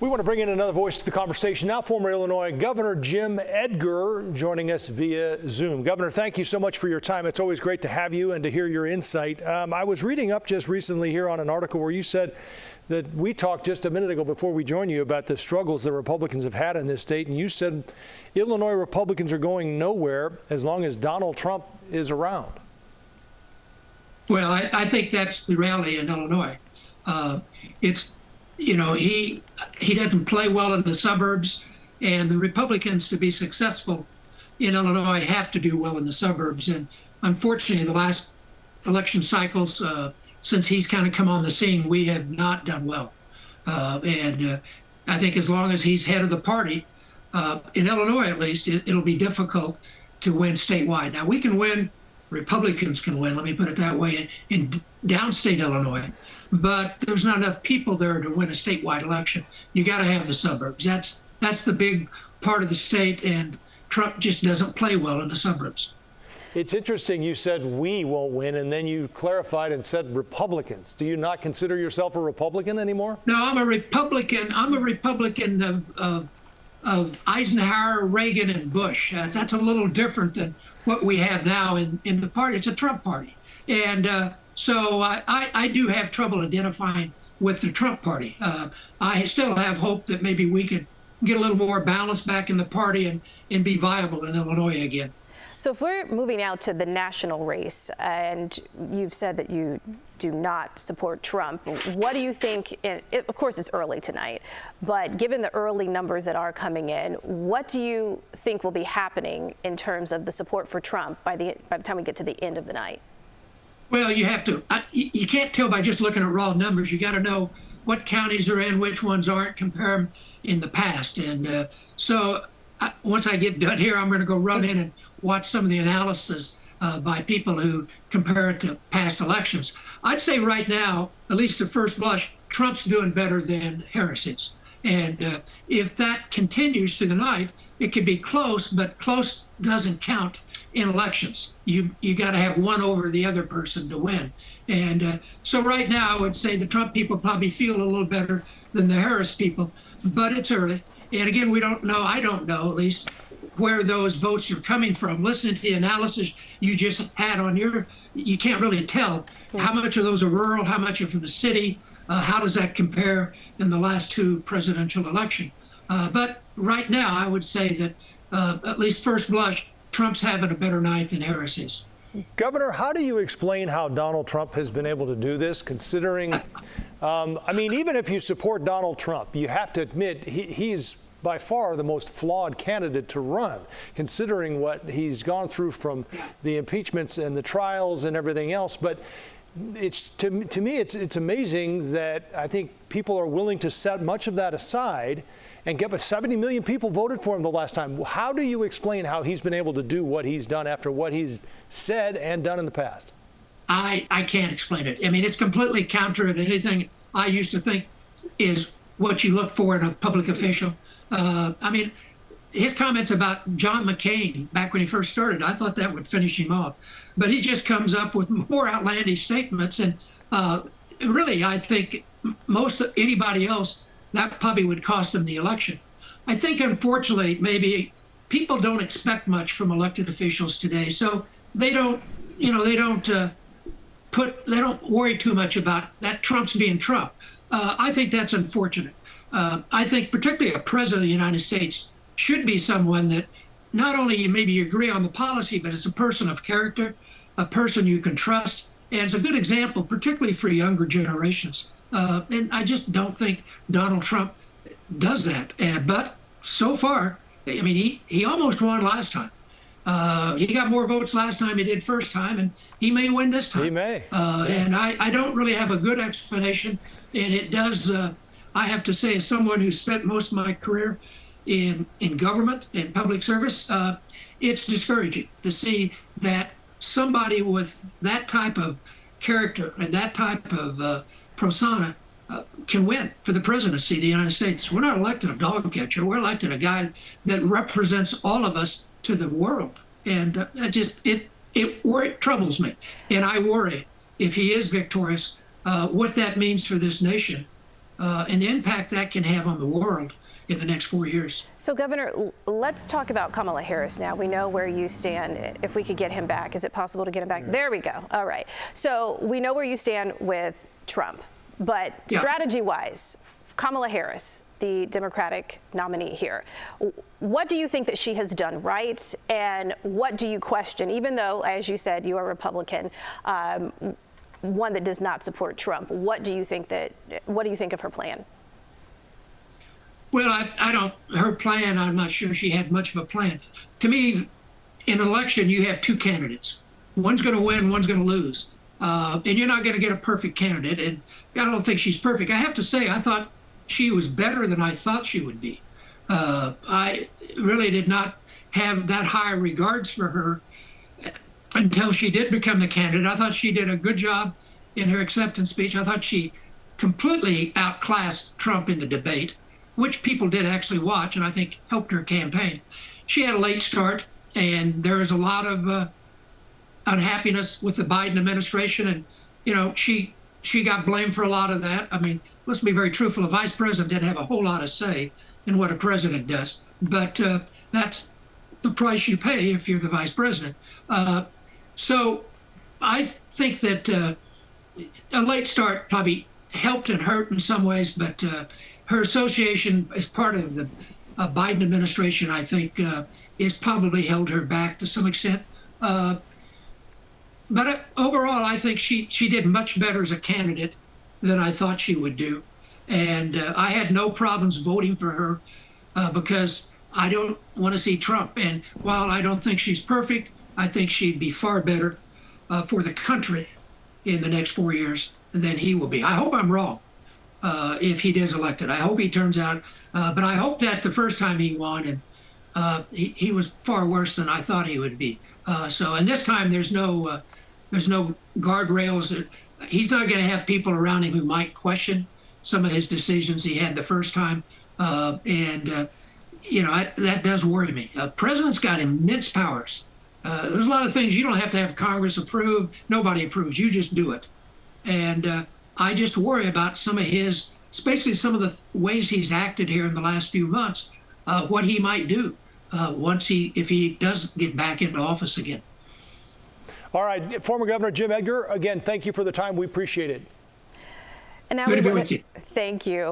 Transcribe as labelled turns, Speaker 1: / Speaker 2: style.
Speaker 1: We want to bring in another voice to the conversation now. Former Illinois Governor Jim Edgar joining us via Zoom. Governor, thank you so much for your time. It's always great to have you and to hear your insight. I was reading up just recently here on an article where you said that we talked just a minute ago before we joined you about the struggles that Republicans have had in this state. And you said Illinois Republicans are going nowhere as long as Donald Trump is around.
Speaker 2: Well, I think that's the reality in Illinois. He doesn't play well in the suburbs, and the Republicans, to be successful in Illinois, have to do well in the suburbs. And unfortunately, the last election cycles, since he's kind of come on the scene, we have not done well. I think as long as he's head of the party, in Illinois at least, it'll be difficult to win statewide. Now, we can win, Republicans can win, let me put it that way, in downstate Illinois. But there's not enough people there to win a statewide election. You got to have the suburbs. That's the big part of the state, and Trump just doesn't play well in the suburbs.
Speaker 1: It's interesting you said we won't win, and then you clarified and said Republicans. Do you not consider yourself a Republican anymore?
Speaker 2: No, I'm a Republican. I'm a Republican of Eisenhower, Reagan, and Bush. That's a little different than what we have now in the party. It's a Trump party. And so I do have trouble identifying with the Trump party. I still have hope that maybe we could get a little more balance back in the party and be viable in Illinois again.
Speaker 3: So if we're moving out to the national race, and you've said that you do not support Trump, what do you think, of course it's early tonight, but given the early numbers that are coming in, what do you think will be happening in terms of the support for Trump by the time we get to the end of the night?
Speaker 2: Well, you have to, you can't tell by just looking at raw numbers. You got to know what counties are in, which ones aren't, compare them in the past. And once I get done here, I'm going to go run in and watch some of the analysis by people who compare it to past elections. I'd say right now, at least at first blush, Trump's doing better than Harris is. And if that continues through the night, it could be close, but close doesn't count in elections. You got to have one over the other person to win. And so right now, I would say the Trump people probably feel a little better than the Harris people, but it's early. And again, we don't know, I don't know at least, where those votes are coming from. Listening to the analysis you just had on you can't really tell how much of those are rural, how much are from the city, how does that compare in the last two presidential elections. But right now, I would say that at least first blush, Trump's having a better night than Harris is.
Speaker 1: Governor, how do you explain how Donald Trump has been able to do this, considering, I mean, even if you support Donald Trump, you have to admit he's by far the most flawed candidate to run, considering what he's gone through from the impeachments and the trials and everything else. But it's to me, it's amazing that I think people are willing to set much of that aside and get 70 million people voted for him the last time. How do you explain how he's been able to do what he's done after what he's said and done in the past?
Speaker 2: I can't explain it. I mean, it's completely counter to anything I used to think is what you look for in a public official. I mean, his comments about John McCain back when he first started, I thought that would finish him off. But he just comes up with more outlandish statements. And really, I think anybody else, that probably would cost him the election. I think, unfortunately, maybe people don't expect much from elected officials today. So they don't worry too much about that Trump's being Trump. I think that's unfortunate. I think particularly a president of the United States should be someone that not only maybe you agree on the policy, but it's a person of character, a person you can trust. And it's a good example, particularly for younger generations. And I just don't think Donald Trump does that. But so far, I mean, he almost won last time. He got more votes last time he did first time, and he may win this time.
Speaker 1: He may.
Speaker 2: And I don't really have a good explanation. And it does, I have to say, as someone who spent most of my career in government, in public service, it's discouraging to see that somebody with that type of character and that type of persona can win for the presidency of the United States. We're not electing a dog catcher. We're electing a guy that represents all of us to the world. And it troubles me. And I worry if he is victorious, what that means for this nation and the impact that can have on the world in the next 4 years.
Speaker 3: So, Governor, let's talk about Kamala Harris now. We know where you stand. If we could get him back, is it possible to get him back? There we go. All right. So we know where you stand with Trump, but strategy-wise, Kamala Harris, the Democratic nominee here, what do you think that she has done right, and what do you question, even though, as you said, you are a Republican, one that does not support Trump? What do you think of her plan?
Speaker 2: Well, her plan, I'm not sure she had much of a plan. To me, in an election, you have two candidates. One's going to win, one's going to lose. And you're not going to get a perfect candidate. And I don't think she's perfect. I have to say, I thought she was better than I thought she would be. I really did not have that high regards for her until she did become the candidate. I thought she did a good job in her acceptance speech. I thought she completely outclassed Trump in the debate, which people did actually watch, and I think helped her campaign. She had a late start, and there was a lot of unhappiness with the Biden administration, and she got blamed for a lot of that. I mean, let's be very truthful. A vice president didn't have a whole lot of say in what a president does, but that's the price you pay if you're the vice president. So I think that a late start probably helped and hurt in some ways, but her association as part of the Biden administration, I think, has probably held her back to some extent. But overall, I think she did much better as a candidate than I thought she would do. And I had no problems voting for her because I don't want to see Trump. And while I don't think she's perfect, I think she'd be far better for the country in the next 4 years than he will be. I hope I'm wrong. If he is elected, I hope he turns out. But I hope that the first time he won, and he was far worse than I thought he would be. And this time there's no guardrails. He's not going to have people around him who might question some of his decisions he had the first time. That does worry me. President's got immense powers. There's a lot of things you don't have to have Congress approve. Nobody approves. You just do it. And I just worry about some of especially some of the ways he's acted here in the last few months, what he might do if he does get back into office again.
Speaker 1: All right, former Governor Jim Edgar, again, thank you for the time. We appreciate it.
Speaker 3: And now
Speaker 2: Good to be with you.
Speaker 3: Thank you.